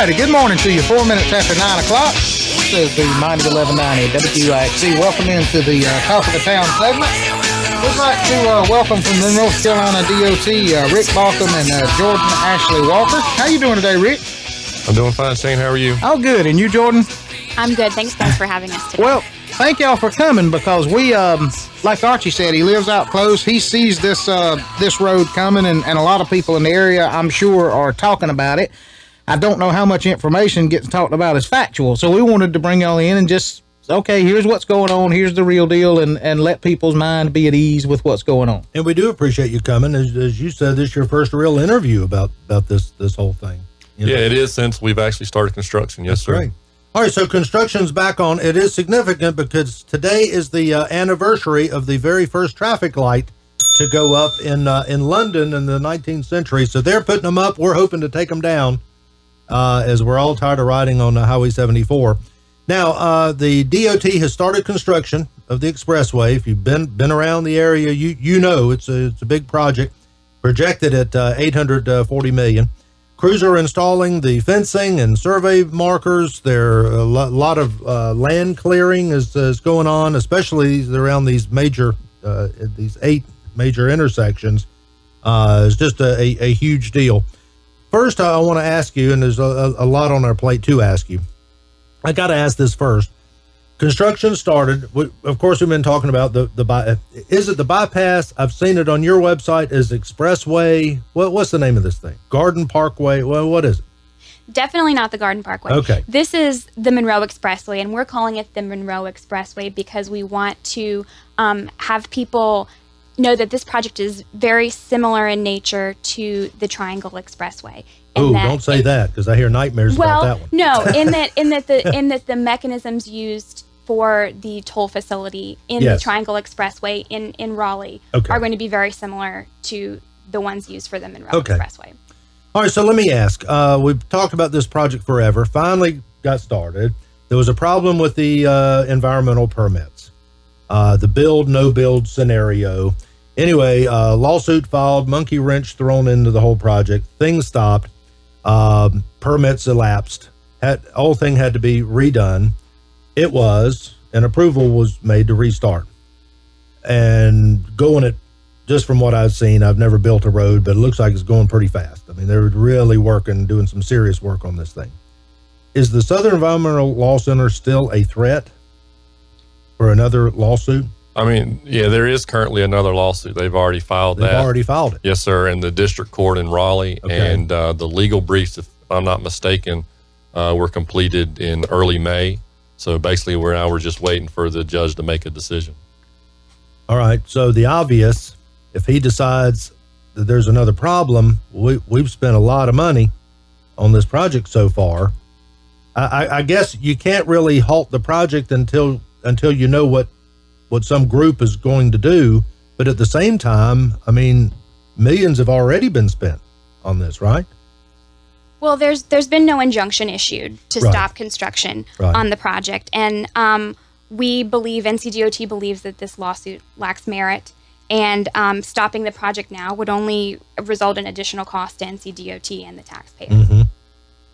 righty, good morning to you. 4 minutes after 9 o'clock. This is the Mighty 1190 WIXE. Welcome into the Talk of the Town segment. We'd like to welcome from the North Carolina DOT, Rick Baucom and Jordan Ashley Walker. How you doing today, Rick? I'm doing fine, Shane. How are you? Oh, good. And you, Jordan? I'm good. Thanks, guys, for having us today. Well, thank y'all for coming because we, like Archie said, he lives out close. He sees this road coming, and a lot of people in the area, I'm sure, are talking about it. I don't know how much information gets talked about as factual, so we wanted to bring y'all in and just, okay, here's what's going on, here's the real deal, and let people's mind be at ease with what's going on. And we do appreciate you coming. As you said, this is your first real interview about this whole thing. Yeah, it is, since we've actually started construction. Yes, sir. Great. All right, so construction's back on. It is significant because today is the anniversary of the very first traffic light to go up in London in the 19th century. So they're putting them up. We're hoping to take them down as we're all tired of riding on Highway 74. Now, the DOT has started construction of the expressway. If you've been around the area, you know it's a big project, projected at $840 million. Crews are installing the fencing and survey markers. There are a lot of land clearing is going on, especially around these these 8 major intersections. It's just a huge deal. First, I want to ask you, and there's a lot on our plate to ask you. I got to ask this first. Construction started. Of course, we've been talking about is it the bypass? I've seen it on your website as Expressway. What's the name of this thing? Garden Parkway? Well, what is it? Definitely not the Garden Parkway. Okay. This is the Monroe Expressway, and we're calling it the Monroe Expressway because we want to have people know that this project is very similar in nature to the Triangle Expressway. Oh, don't say that, because I hear nightmares about that one. No, in that the mechanisms used for the toll facility in the Triangle Expressway in Raleigh are going to be very similar to the ones used for the Monroe Expressway. All right, so let me ask. We've talked about this project forever. Finally got started. There was a problem with the environmental permits, the build, no build scenario. Anyway, lawsuit filed, monkey wrench thrown into the whole project. Things stopped. Permits elapsed. Whole thing had to be redone. It was, and approval was made to restart. And going it, just from what I've seen, I've never built a road, but it looks like it's going pretty fast. I mean, they're really doing some serious work on this thing. Is the Southern Environmental Law Center still a threat for another lawsuit? I mean, yeah, there is currently another lawsuit. They've already filed that. They've already filed it? Yes, sir, in the district court in Raleigh. Okay. And the legal briefs, if I'm not mistaken, were completed in early May. So basically, we're just waiting for the judge to make a decision. All right. So the obvious, if he decides that there's another problem, we've spent a lot of money on this project so far. I guess you can't really halt the project until you know what some group is going to do. But at the same time, I mean, millions have already been spent on this, right? Well, there's been no injunction issued to stop construction on the project. And we believe, NCDOT believes that this lawsuit lacks merit, and stopping the project now would only result in additional cost to NCDOT and the taxpayer. Mm-hmm.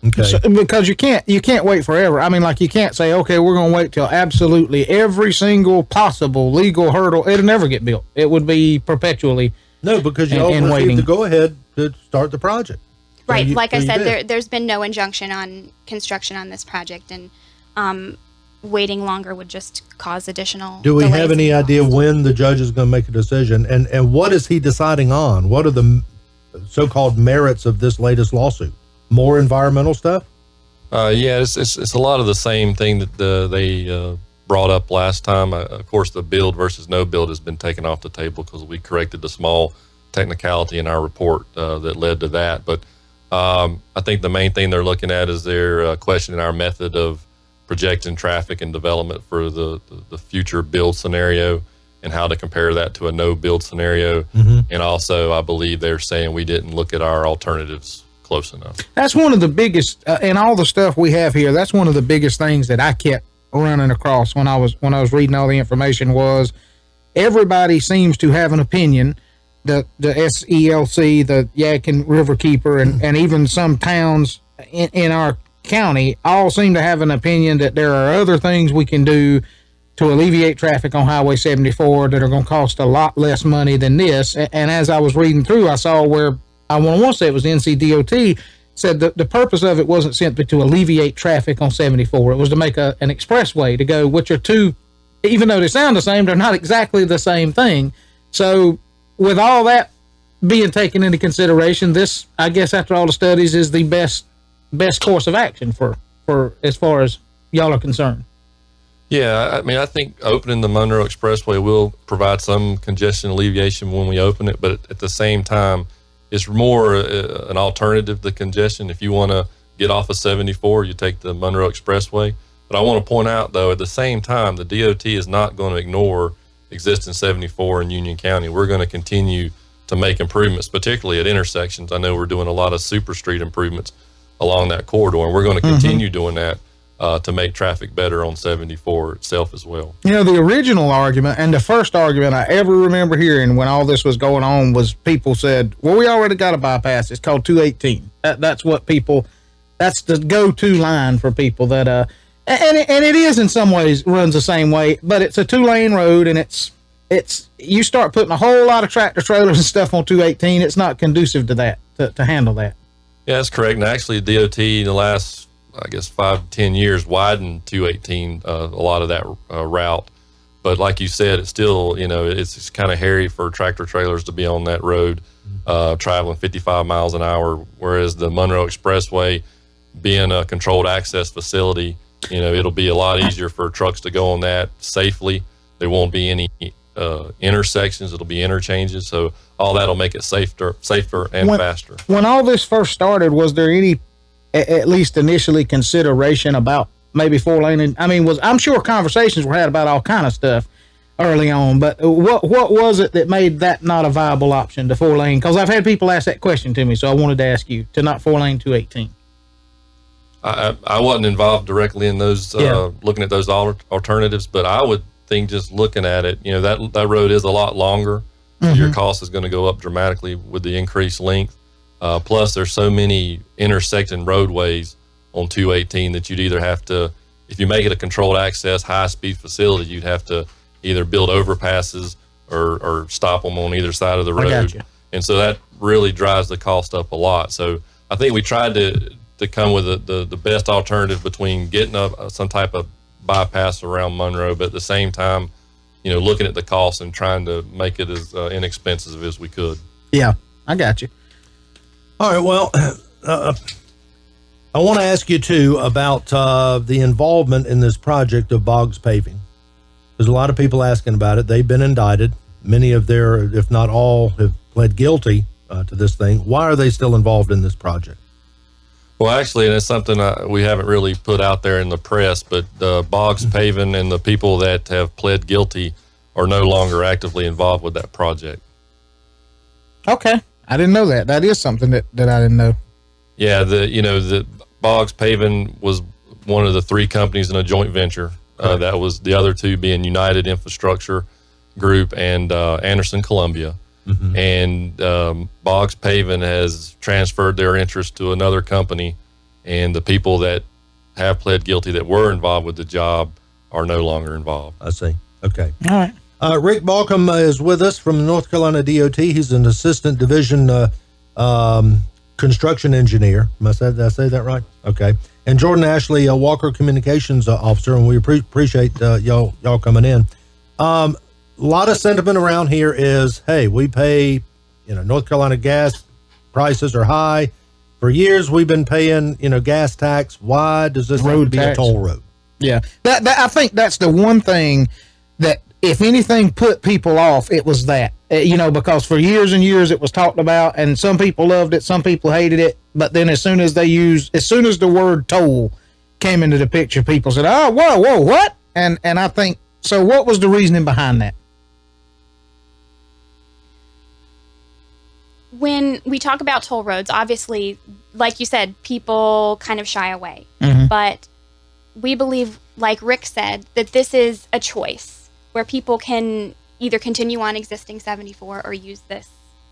Okay. So, because you can't wait forever. I mean, like, you can't say, okay, we're going to wait till absolutely every single possible legal hurdle. It'll never get built. It would be perpetually because you all received the go-ahead to start the project. Right. Like I said, there's been no injunction on construction on this project, and waiting longer would just cause additional Do we have any idea when the judge is going to make a decision? And what is he deciding on? What are the so-called merits of this latest lawsuit? More environmental stuff? Yeah, it's a lot of the same thing that they brought up last time. Of course, the build versus no build has been taken off the table because we corrected the small technicality in our report that led to that. But I think the main thing they're looking at is they're questioning our method of projecting traffic and development for the future build scenario and how to compare that to a no build scenario. Mm-hmm. And also, I believe they're saying we didn't look at our alternatives close enough. That's one of the biggest, in all the stuff we have here, that's one of the biggest things that I kept running across when I was reading all the information was everybody seems to have an opinion. The SELC, the Yadkin Riverkeeper, and even some towns in our County all seem to have an opinion that there are other things we can do to alleviate traffic on Highway 74 that are going to cost a lot less money than this. And as I was reading through, I saw where I want to say it was NCDOT said that the purpose of it wasn't simply to alleviate traffic on 74. It was to make an expressway to go, which are two, even though they sound the same, they're not exactly the same thing. So with all that being taken into consideration, this, I guess, after all the studies, is the best course of action for as far as y'all are concerned. Yeah, I mean, I think opening the Monroe Expressway will provide some congestion alleviation when we open it, but at the same time, it's more an alternative to congestion. If you want to get off of 74, you take the Monroe Expressway. But I want to point out, though, at the same time, the DOT is not going to ignore existing 74 in Union County. We're going to continue to make improvements, particularly at intersections. I know we're doing a lot of super street improvements along that corridor, and we're going to continue doing that to make traffic better on 74 itself as well. You know, the original argument and the first argument I ever remember hearing when all this was going on was people said, well, we already got a bypass. It's called 218. That's what people, that's the go-to line for people that, and it is in some ways runs the same way, but it's a 2-lane road, and it's you start putting a whole lot of tractor trailers and stuff on 218. It's not conducive to that, to handle that. Yeah, that's correct. And actually, DOT in the last, I guess, 5 to 10 years widened 218, a lot of that route. But like you said, it's still, you know, it's kind of hairy for tractor trailers to be on that road, traveling 55 miles an hour, whereas the Monroe Expressway, being a controlled access facility, you know, it'll be a lot easier for trucks to go on that safely. There won't be any intersections. It'll be interchanges. So all that'll make it safer and faster. When all this first started, was there any, at least initially, consideration about maybe 4-lane? I mean, I'm sure conversations were had about all kind of stuff early on, but what was it that made that not a viable option, the 4-lane? Because I've had people ask that question to me, so I wanted to ask you, to not 4-lane 218. I wasn't involved directly in those, looking at those alternatives, but I would think just looking at it, you know, that road is a lot longer. So your cost is going to go up dramatically with the increased length. Plus, there's so many intersecting roadways on 218 that you'd either have to, if you make it a controlled access, high-speed facility, you'd have to either build overpasses or stop them on either side of the road. And so that really drives the cost up a lot. So I think we tried to come with the best alternative between getting some type of bypass around Monroe, but at the same time, you know, looking at the cost and trying to make it as inexpensive as we could. Yeah, I got you. All right, well, I want to ask you, too, about the involvement in this project of Boggs Paving. There's a lot of people asking about it. They've been indicted. Many of their, if not all, have pled guilty to this thing. Why are they still involved in this project? Well, actually, and it's something we haven't really put out there in the press, but Boggs Paving and the people that have pled guilty are no longer actively involved with that project. Okay. I didn't know that. That is something that I didn't know. Yeah, the Boggs Paving was one of the 3 companies in a joint venture. That was the other 2 being United Infrastructure Group and Anderson Columbia. And Boggs Paving has transferred their interest to another company, and the people that have pled guilty that were involved with the job are no longer involved. I see. Okay. All right. Rick Baucom is with us from the North Carolina DOT. He's an assistant division construction engineer. Did I say that right? Okay. And Jordan Ashley, a Walker Communications officer, and we appreciate y'all coming in. A lot of sentiment around here is, hey, we pay, North Carolina gas prices are high. For years, we've been paying, gas tax. Why does this have to be a toll road? Yeah, that I think that's the one thing that, if anything put people off, it was that, because for years and years it was talked about, and some people loved it, some people hated it. But then as soon as the word toll came into the picture, people said, oh, whoa, what? And I think, so what was the reasoning behind that? When we talk about toll roads, obviously, like you said, people kind of shy away. But we believe, like Rick said, that this is a choice where people can either continue on existing 74 or use this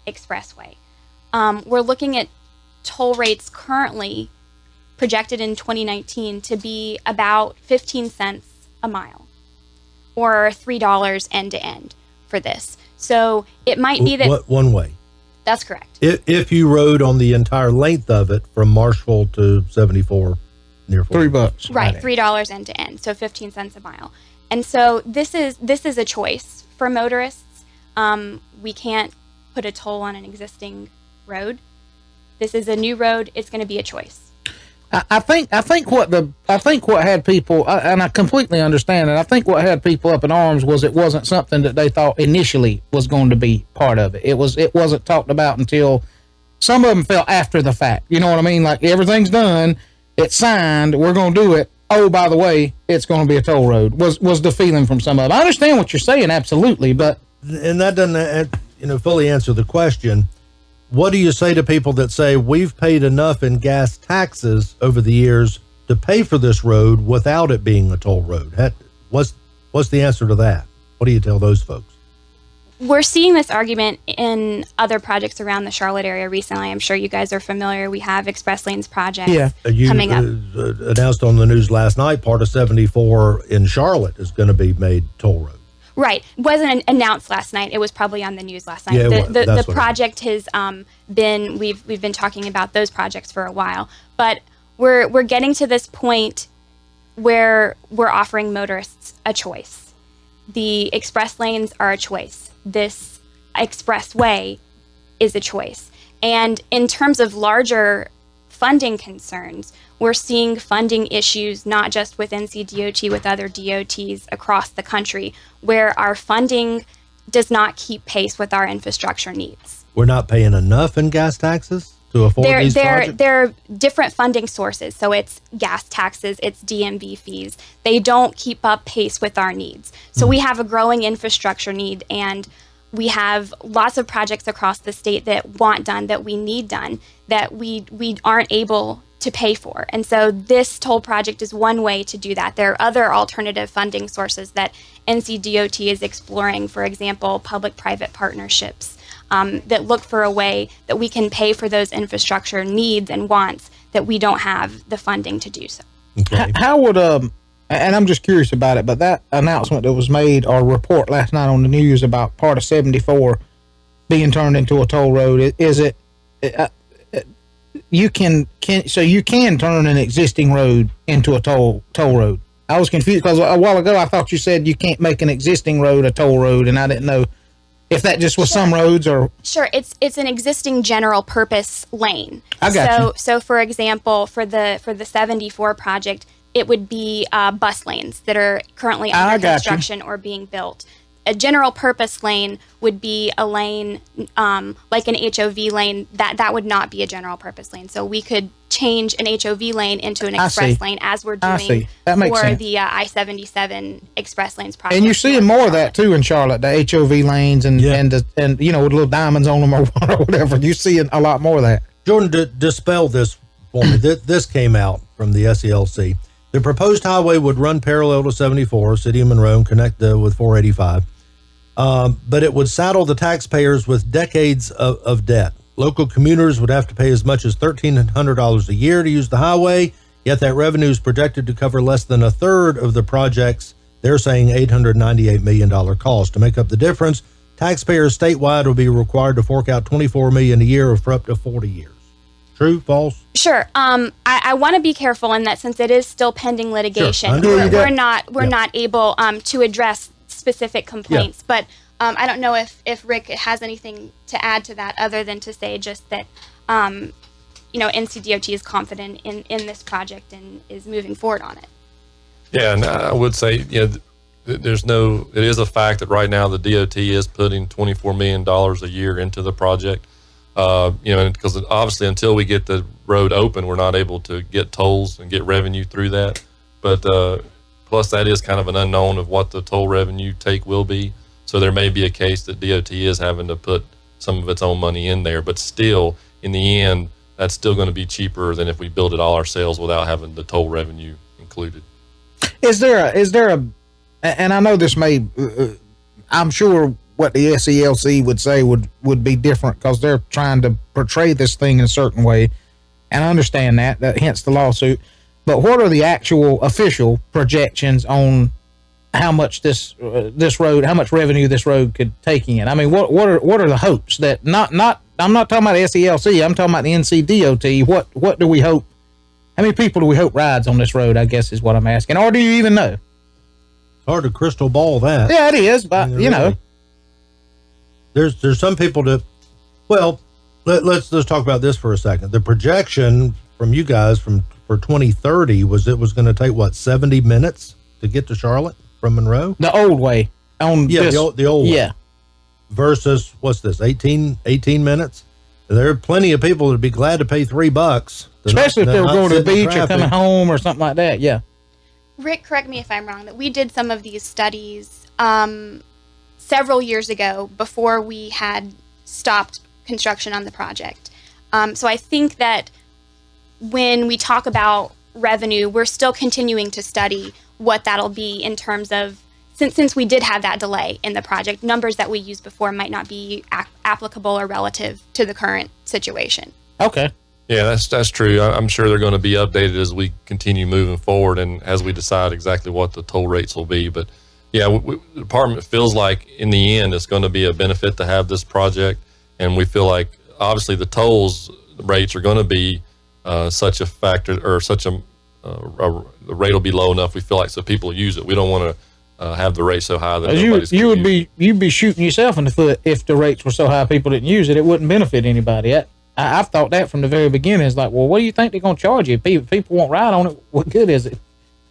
expressway. We're looking at toll rates currently projected in 2019 to be about 15 cents a mile, or $3 end to end for this. So it might be that one way. That's correct. If you rode on the entire length of it from Marshall to 74, near $3, right? $3 end to end, so 15 cents a mile. And so this is a choice for motorists. We can't put a toll on an existing road. This is a new road. It's going to be a choice. I think what had people, and I completely understand it. I think what had people up in arms was it wasn't something that they thought initially was going to be part of it. It wasn't talked about until some of them felt after the fact. You know what I mean? Like, everything's done, it's signed, we're going to do it. Oh, by the way, it's going to be a toll road. Was the feeling from some of them. I understand what you're saying, absolutely, but and that doesn't fully answer the question. What do you say to people that say we've paid enough in gas taxes over the years to pay for this road without it being a toll road? What's the answer to that? What do you tell those folks? We're seeing this argument in other projects around the Charlotte area recently. I'm sure you guys are familiar. We have Express Lanes projects coming up. Announced on the news last night, part of 74 in Charlotte is going to be made toll road. Right. It wasn't announced last night. It was probably on the news last night. Yeah, the project has been, we've been talking about those projects for a while, but we're getting to this point where we're offering motorists a choice. The express lanes are a choice. This expressway is a choice. And in terms of larger funding concerns, we're seeing funding issues not just with NCDOT, with other DOTs across the country, where our funding does not keep pace with our infrastructure needs. We're not paying enough in gas taxes to afford these projects? There are different funding sources. So it's gas taxes, it's DMV fees. They don't keep up pace with our needs. So we have a growing infrastructure need, and we have lots of projects across the state that want done, that we need done, that we aren't able to pay for. And so this toll project is one way to do that. There are other alternative funding sources that NCDOT is exploring, for example, public-private partnerships that look for a way that we can pay for those infrastructure needs and wants that we don't have the funding to do so. Okay. How would, and I'm just curious about it, but that announcement that was made, or report last night on the news about part of 74 being turned into a toll road, is it, you can turn an existing road into a toll road? I was confused because a while ago I thought you said you can't make an existing road a toll road, and I didn't know if that just was some roads or. Sure, it's an existing general purpose lane. I got you. So for example, for the 74 project, it would be bus lanes that are currently under construction or being built. A general purpose lane would be a lane like an HOV lane. That would not be a general purpose lane. So we could change an HOV lane into an express lane, as we're doing for the I-77 express lanes project. And you're seeing more of that too in Charlotte, the HOV lanes and you know, with little diamonds on them or whatever. You're seeing a lot more of that. Jordan, dispel this for me. This came out from the SELC. The proposed highway would run parallel to 74, City of Monroe, and connect with 485. But it would saddle the taxpayers with decades of debt. Local commuters would have to pay as much as $1,300 a year to use the highway, yet that revenue is projected to cover less than a third of the project's, they're saying, $898 million cost. To make up the difference, taxpayers statewide will be required to fork out $24 million a year for up to 40 years. True, false? Sure. I want to be careful in that, since it is still pending litigation. Sure. We're not able to address specific complaints, but I don't know if Rick has anything to add to that, other than to say just that NCDOT is confident in this project and is moving forward on it. Yeah, and I would say it is a fact that right now the DOT is putting $24 million a year into the project. Because obviously until we get the road open, we're not able to get tolls and get revenue through that. But plus that is kind of an unknown of what the toll revenue take will be. So there may be a case that DOT is having to put some of its own money in there, but still, in the end, that's still going to be cheaper than if we build it all ourselves without having the toll revenue included. Is there a, and I know this may, I'm sure what the SELC would say would be different because they're trying to portray this thing in a certain way. and I understand that hence the lawsuit. But what are the actual official projections on how much this road, how much revenue this road could take in? I mean, what are the hopes that I'm not talking about SELC, I'm talking about the NCDOT. What do we hope? How many people do we hope rides on this road, I guess is what I'm asking. Or do you even know? Hard to crystal ball that. Yeah, it is, but you know. There's some people that, well, let's talk about this for a second. The projection from you guys for 2030 was it was going to take, what, 70 minutes to get to Charlotte from Monroe? The old way. The old way. Yeah. Versus, what's this, 18 minutes? There are plenty of people that would be glad to pay $3. Especially if they were going to the beach or coming home or something like that, yeah. Rick, correct me if I'm wrong, that we did some of these studies several years ago before we had stopped construction on the project. So I think that when we talk about revenue, we're still continuing to study what that'll be in terms of, since we did have that delay in the project, numbers that we used before might not be applicable or relative to the current situation. Okay. Yeah, that's true. I'm sure they're going to be updated as we continue moving forward and as we decide exactly what the toll rates will be. But yeah, the department feels like in the end it's going to be a benefit to have this project, and we feel like obviously the tolls rates are going to be such a factor, or such the rate will be low enough, we feel like, so people use it. We don't want to have the rate so high that you'd be shooting yourself in the foot if the rates were so high people didn't use it. It wouldn't benefit anybody. I've thought that from the very beginning. It's like, well, what do you think they're going to charge you? If people won't ride on it, what good is it?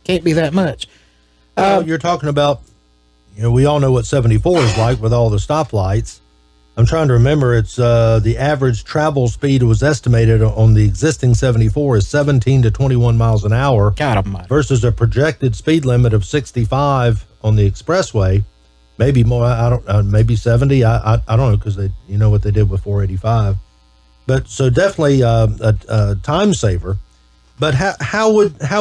Can't be that much. You're talking about, we all know what 74 is like with all the stoplights. I'm trying to remember. It's the average travel speed was estimated on the existing 74 is 17 to 21 miles an hour. God almighty. Versus a projected speed limit of 65 on the expressway. Maybe more. I don't. Maybe 70. I don't know, because you know what they did with 485. But so definitely a time saver. But how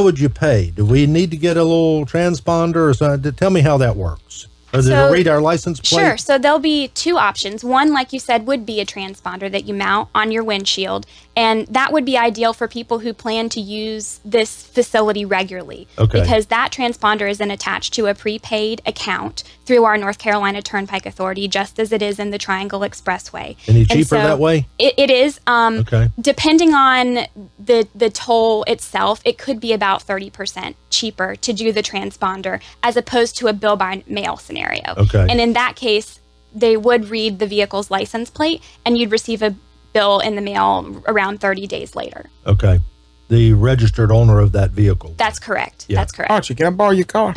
would you pay? Do we need to get a little transponder or something? Tell me how that works. Or did it read our license plate? Sure. So there'll be two options. One, like you said, would be a transponder that you mount on your windshield. And that would be ideal for people who plan to use this facility regularly. Okay. Because that transponder is then attached to a prepaid account through our North Carolina Turnpike Authority, just as it is in the Triangle Expressway. Any cheaper that way? It is. Okay. Depending on the toll itself, it could be about 30% cheaper to do the transponder as opposed to a bill by mail scenario. Okay. And in that case, they would read the vehicle's license plate and you'd receive a bill in the mail around 30 days later. Okay. The registered owner of that vehicle. That's correct. Yeah. That's correct. Archie, can I borrow your car?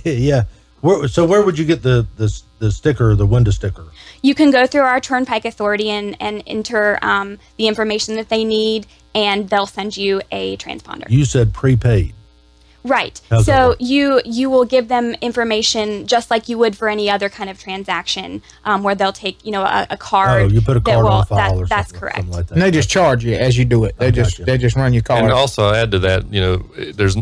Yeah. Where would you get the sticker, the window sticker? You can go through our Turnpike Authority and enter the information that they need, and they'll send you a transponder. You said prepaid. Right. How's that So work? you will give them information just like you would for any other kind of transaction, where they'll take a card. Oh, you put a card on file or something. That's correct. Something like that. And they just charge you as you do it. They just run your card. And also add to that, there's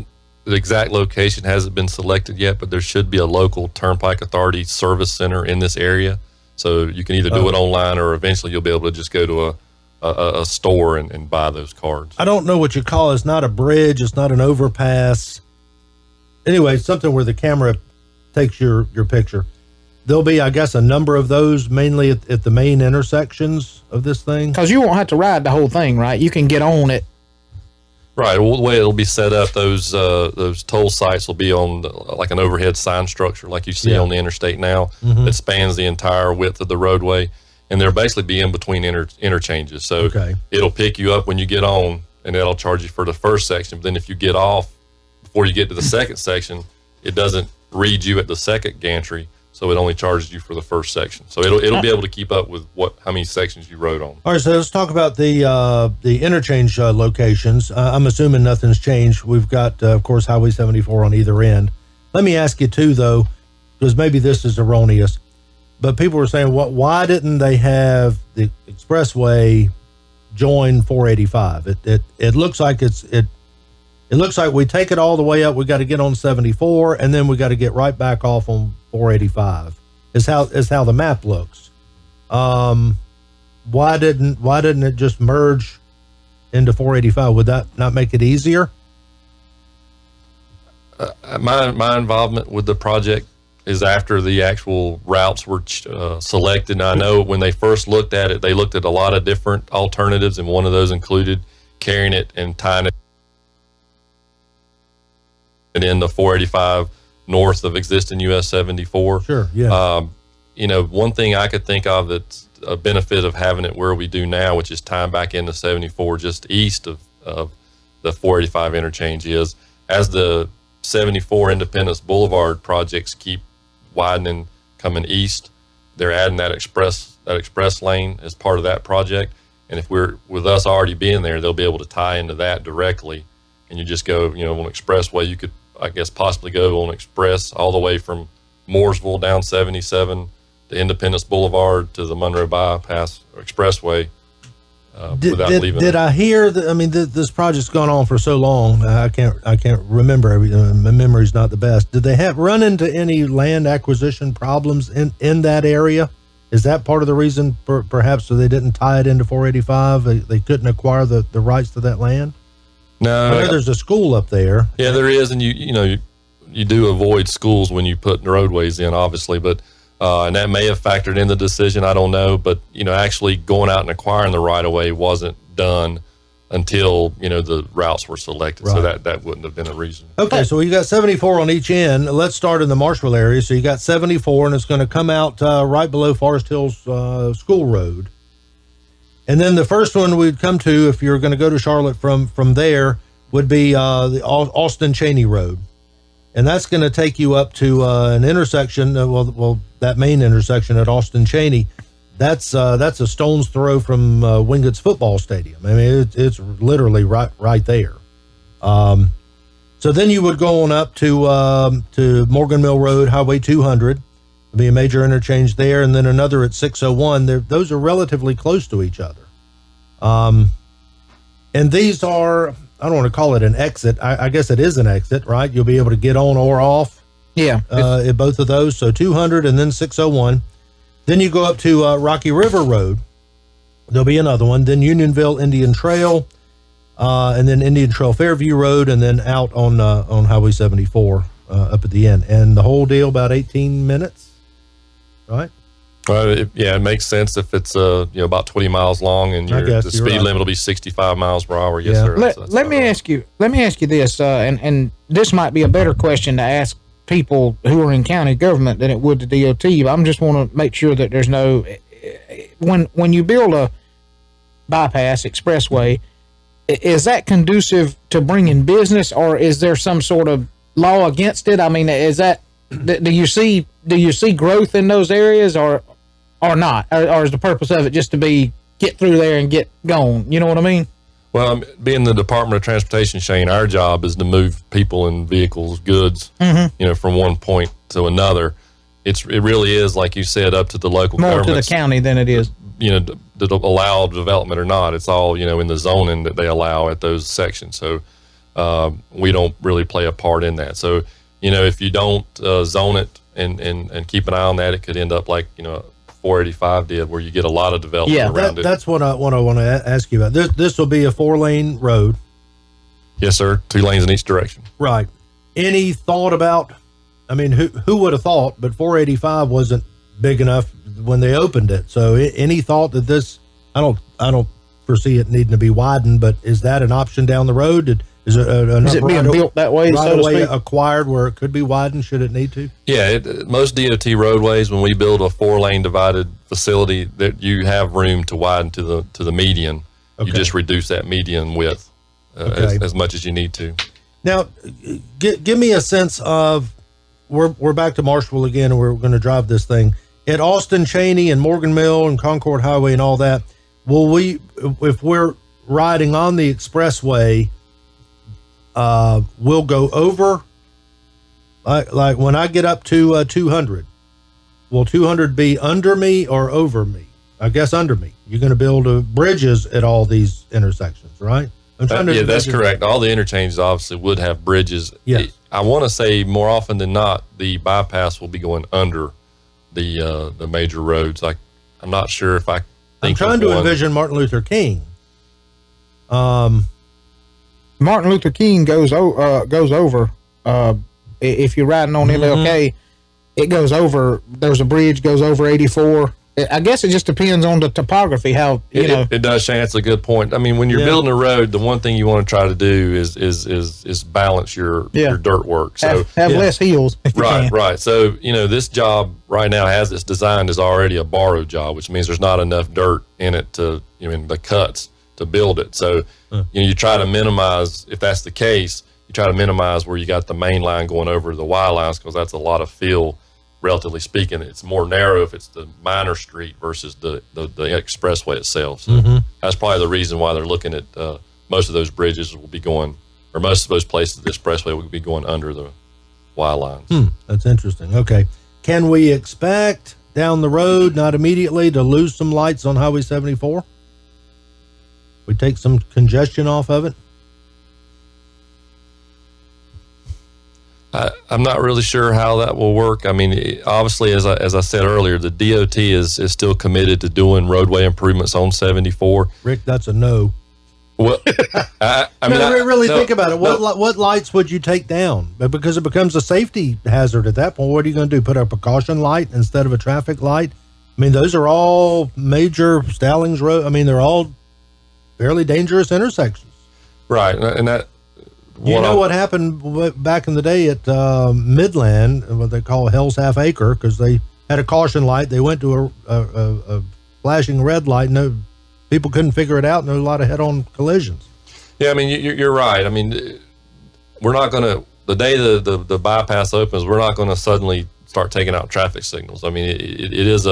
the exact location hasn't been selected yet, but there should be a local Turnpike Authority service center in this area. So you can either do it online, or eventually you'll be able to just go to a store and buy those cards. I don't know what you call it. It's not a bridge. It's not an overpass. Anyway, something where the camera takes your picture. There'll be, I guess, a number of those, mainly at the main intersections of this thing. Because you won't have to ride the whole thing, right? You can get on it. Right. Well, the way it'll be set up, those toll sites will be on like an overhead sign structure, like you see on the interstate now, that spans the entire width of the roadway, and they'll basically be in between interchanges. So it'll pick you up when you get on, and it'll charge you for the first section. But then if you get off before you get to the second section, it doesn't read you at the second gantry, so it only charges you for the first section. So it'll be able to keep up with how many sections you rode on. All right, so let's talk about the interchange locations. I'm assuming nothing's changed. We've got, of course, Highway 74 on either end. Let me ask you too, though, because maybe this is erroneous, but people were saying, why didn't they have the expressway join 485? It looks like it looks like we take it all the way up. We got to get on 74, and then we got to get right back off on 485. Is how the map looks. Why didn't it just merge into 485? Would that not make it easier? My involvement with the project is after the actual routes were selected. And I know when they first looked at it, they looked at a lot of different alternatives, and one of those included carrying it and tying it in the 485 north of existing US 74. Sure, yeah. One thing I could think of that's a benefit of having it where we do now, which is tying back into 74 just east of the 485 interchange, is as the 74 Independence Boulevard projects keep widening coming east, they're adding that express lane as part of that project. And if we're with us already being there, they'll be able to tie into that directly. And you just go, on Expressway, you could, I guess, possibly go on Express all the way from Mooresville down 77 to Independence Boulevard to the Monroe Bypass Expressway. Did I hear that? I mean, this project's gone on for so long. I can't remember everything. My memory's not the best. Did they run into any land acquisition problems in that area? Is that part of the reason, perhaps, so they didn't tie it into 485? They couldn't acquire the rights to that land. No, I know there's a school up there. Yeah, there is, and you do avoid schools when you put roadways in, obviously, but. And that may have factored in the decision. I don't know, but actually going out and acquiring the right of way wasn't done until the routes were selected. Right. So that wouldn't have been a reason. Okay, so you got 74 on each end. Let's start in the Marshville area. So you got 74, and it's going to come out right below Forest Hills School Road. And then the first one we'd come to, if you're going to go to Charlotte from there, would be the Austin Cheney Road. And that's going to take you up to an intersection. That main intersection at Austin Cheney, that's a stone's throw from Wingett's football stadium. I mean, it's literally right there. So then you would go on up to Morgan Mill Road, Highway 200. There'll be a major interchange there, and then another at 601. Those are relatively close to each other. And these are, I don't want to call it an exit. I guess it is an exit, right? You'll be able to get on or off. Yeah. At both of those. So 200 and then 601. Then you go up to Rocky River Road. There'll be another one. Then Unionville Indian Trail, and then Indian Trail Fairview Road, and then out on Highway 74 up at the end. And the whole deal about 18 minutes, right? Well, it makes sense if it's about 20 miles long, and the speed limit will be 65 miles per hour. Yes, sir. Let me ask you this, and this might be a better question to ask people who are in county government than it would to DOT. But I'm just want to make sure that there's no when you build a bypass expressway, is that conducive to bringing business, or is there some sort of law against it? I mean, is that do you see growth in those areas, or not, or is the purpose of it just to get through there and get gone? You know what I mean? Well, being the Department of Transportation, Shane, our job is to move people and vehicles, goods, from one point to another. It really is, like you said, up to the local government. More to the county than it is. To allow development or not. It's all, in the zoning that they allow at those sections. So we don't really play a part in that. So, if you don't zone it and keep an eye on that, it could end up like, 485 did, where you get a lot of development around it. That's what I want to ask you about. This will be a 4-lane road. Yes, sir. 2 lanes in each direction. Right. Any thought about, I mean, who would have thought, but 485 wasn't big enough when they opened it. So any thought that this, I don't foresee it needing to be widened, but is that an option down the road? Is it being built that way, so to speak? Acquired where it could be widened should it need to? Yeah, most DOT roadways, when we build a 4-lane divided facility, that you have room to widen to the median. Okay. You just reduce that median width as much as you need to. Now, give me a sense of, we're back to Marshville again, and we're going to drive this thing at Austin Cheney and Morgan Mill and Concord Highway and all that. Will we, if we're riding on the expressway, we'll go over, like when I get up to 200, will 200 be under me or over me? I guess under me. You're going to build bridges at all these intersections, right? That's correct. All the interchanges obviously would have bridges. Yes. I want to say more often than not, the bypass will be going under the major roads. I'm not sure if I think I'm trying to envision Martin Luther King. Martin Luther King goes over. If you're riding on MLK, it goes over. There's a bridge goes over 84. I guess it just depends on the topography. How it does, Shane. That's a good point. I mean, when you're building a road, the one thing you want to try to do is balance your dirt work. So have less hills. Right. So this job right now, as it's designed, is already a borrow job, which means there's not enough dirt in it to in the cuts to build it. So you try to minimize, if that's the case, you try to minimize where you got the main line going over the Y lines, because that's a lot of fill. Relatively speaking, it's more narrow if it's the minor street versus the expressway itself. So that's probably the reason why they're looking at most of those bridges will be going, or most of those places, the expressway will be going under the Y lines. That's interesting. Okay. Can we expect down the road, not immediately, to lose some lights on Highway 74? We take some congestion off of it? I'm not really sure how that will work. I mean, obviously, as I said earlier, the DOT is still committed to doing roadway improvements on 74. Rick, that's a no. Well, I mean, think about it. What lights would you take down? Because it becomes a safety hazard at that point. What are you going to do? Put up a caution light instead of a traffic light? I mean, those are all major Stallings Road. I mean, they're all fairly dangerous intersections. Right, and that. What happened back in the day at Midland, what they call Hell's Half Acre, because they had a caution light. They went to a flashing red light. No, people couldn't figure it out, and there was a lot of head-on collisions. Yeah, I mean, you're right. I mean, we're not going to, the day the bypass opens, we're not going to suddenly start taking out traffic signals. I mean, it is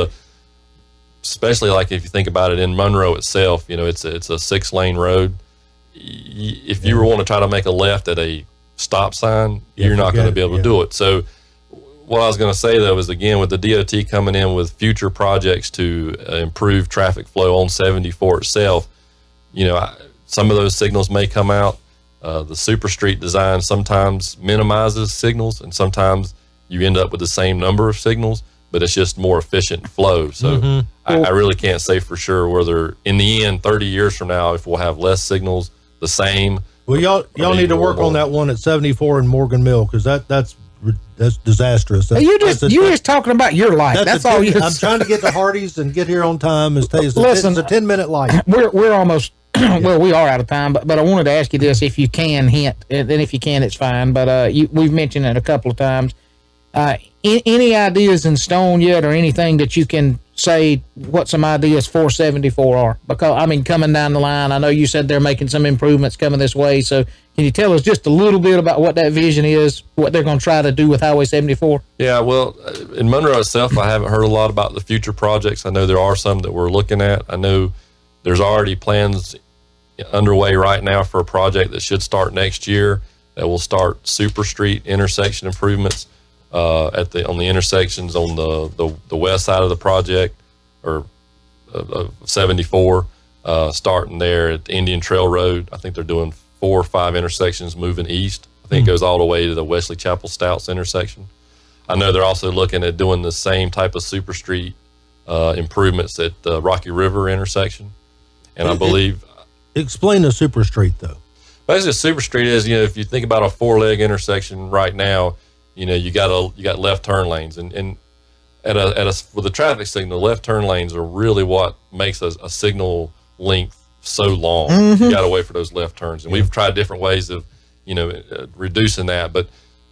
especially like if you think about it in Monroe itself, it's a 6-lane road. If you want to try to make a left at a stop sign, you're not going to be able to do it. So what I was going to say, though, is, again, with the DOT coming in with future projects to improve traffic flow on 74 itself, some of those signals may come out. The super street design sometimes minimizes signals, and sometimes you end up with the same number of signals, but it's just more efficient flow. So I really can't say for sure whether in the end, 30 years from now, if we'll have less signals, the same. Well, y'all need to work on that one at 74 in Morgan Mill, because that's disastrous. You're just talking about your life. That's all you're I'm trying to get to Hardee's and get here on time. It's a 10-minute light. We're almost well, we are out of time, but I wanted to ask you this, if you can hint, and if you can, it's fine. But we've mentioned it a couple of times. Any ideas in stone yet, or anything that you can say what some ideas for 74 are? Because, I mean, coming down the line, I know you said they're making some improvements coming this way. So can you tell us just a little bit about what that vision is, what they're going to try to do with Highway 74? Yeah, well, in Monroe itself, I haven't heard a lot about the future projects. I know there are some that we're looking at. I know there's already plans underway right now for a project that should start next year that will start Super Street intersection improvements on the intersections on the west side of the project, or 74, starting there at Indian Trail Road. I think they're doing 4 or 5 intersections moving east. I think it goes all the way to the Wesley Chapel Stouts intersection. I know they're also looking at doing the same type of Super Street improvements at the Rocky River intersection. And I believe... Explain the Super Street, though. Basically, a Super Street is, if you think about a 4-leg intersection right now, you got left turn lanes, and with a traffic signal, left turn lanes are really what makes a signal length so long. You got to wait for those left turns, and we've tried different ways of reducing that. But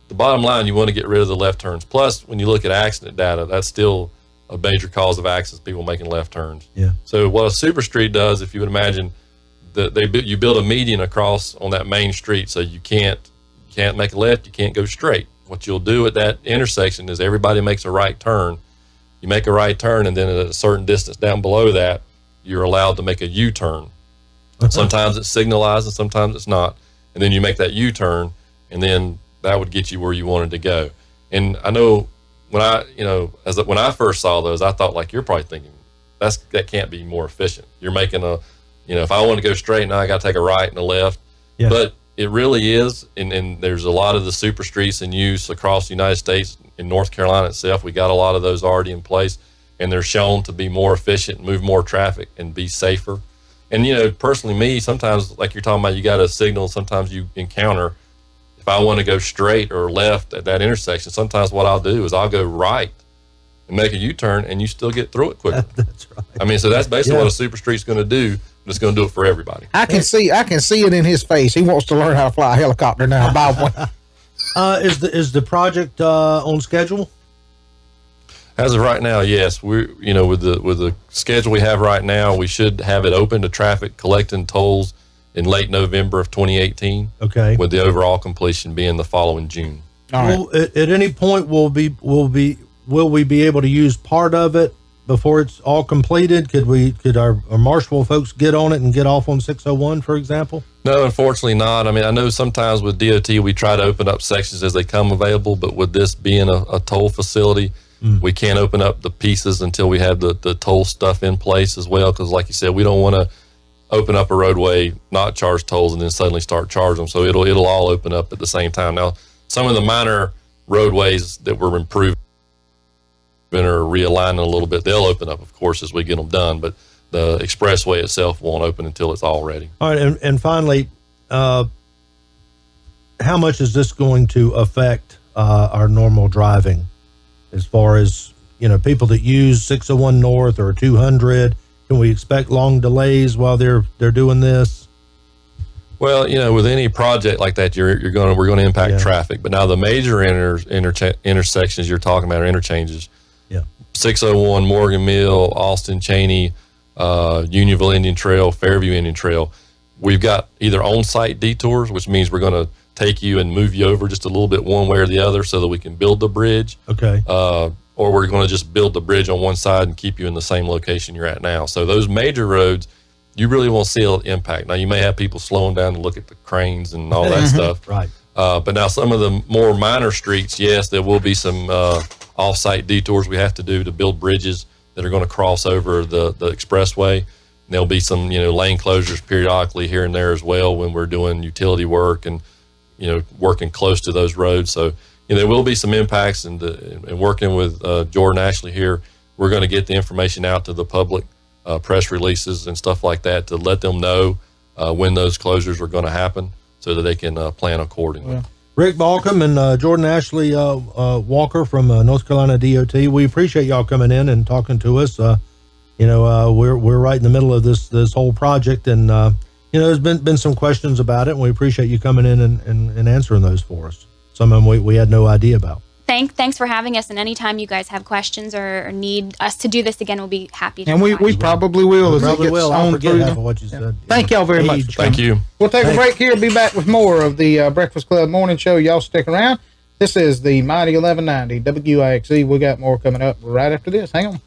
the bottom line, you want to get rid of the left turns. Plus, when you look at accident data, that's still a major cause of accidents, people making left turns. Yeah. So what a Super Street does, if you would imagine, you build a median across on that main street, so you can't make a left, you can't go straight. What you'll do at that intersection is everybody makes a right turn. You make a right turn, and then at a certain distance down below that, you're allowed to make a U-turn. Sometimes it's signalized and sometimes it's not. And then you make that U-turn, and then that would get you where you wanted to go. And I know when I first saw those, I thought, like, you're probably thinking that can't be more efficient. You're making if I want to go straight, now I got to take a right and a left. Yeah. But it really is, and there's a lot of the super streets in use across the United States. In North Carolina itself, we got a lot of those already in place, and they're shown to be more efficient, move more traffic, and be safer. And, you know, personally, me, sometimes, like you're talking about, you got a signal, sometimes you encounter, if I want to go straight or left at that intersection, sometimes what I'll do is I'll go right and make a U-turn, and you still get through it quicker. That's right. I mean, so that's basically what a super street's going to do, but it's going to do it for everybody. I can see it in his face. He wants to learn how to fly a helicopter now. Buy one. Is the project on schedule? As of right now, yes. We're, you know, with the schedule we have right now, we should have it open to traffic, collecting tolls in late November of 2018. Okay. With the overall completion being the following June. All right. Well, at any point will we be able to use part of it before it's all completed? Could our Marshall folks get on it and get off on 601, for example? No, unfortunately not. I mean, I know sometimes with DOT we try to open up sections as they come available, but with this being a toll facility, we can't open up the pieces until we have the toll stuff in place as well. Because, like you said, we don't want to open up a roadway, not charge tolls, and then suddenly start charging them. So it'll all open up at the same time. Now, some of the minor roadways that we're improving or realigning a little bit, they'll open up, of course, as we get them done. But the expressway itself won't open until it's all ready. All right, and finally, how much is this going to affect our normal driving, as far as, you know, people that use 601 North or 200? Can we expect long delays while they're doing this? Well, you know, with any project like that, we're going to impact traffic. But now the major intersections you're talking about, or interchanges, 601 Morgan Mill, Austin Cheney, Unionville Indian Trail, Fairview Indian Trail, we've got either on-site detours, which means we're going to take you and move you over just a little bit one way or the other so that we can build the bridge. Okay. Or we're going to just build the bridge on one side and keep you in the same location you're at now. So those major roads, you really won't see an impact. Now, you may have people slowing down to look at the cranes and all that stuff. Right. But now some of the more minor streets, yes, there will be some off-site detours we have to do to build bridges that are going to cross over the expressway. And there'll be some, you know, lane closures periodically here and there as well when we're doing utility work and, you know, working close to those roads. So, you know, there will be some impacts, and working with Jordan Ashley here, we're going to get the information out to the public, press releases and stuff like that, to let them know when those closures are going to happen so that they can plan accordingly. Yeah. Rick Baucom and Jordan Ashley Walker from North Carolina DOT, we appreciate y'all coming in and talking to us. You know, we're right in the middle of this whole project, and you know, there's been some questions about it, and we appreciate you coming in and answering those for us. Some of them we had no idea about. Thanks for having us, and anytime you guys have questions or need us to do this again, we'll be happy to. And we probably will. We probably will. I'll forget half of what you said. Thank y'all very much. Thank you. We'll take a break here. Be back with more of the Breakfast Club Morning Show. Y'all stick around. This is the Mighty 1190 WIXE. We got more coming up right after this. Hang on.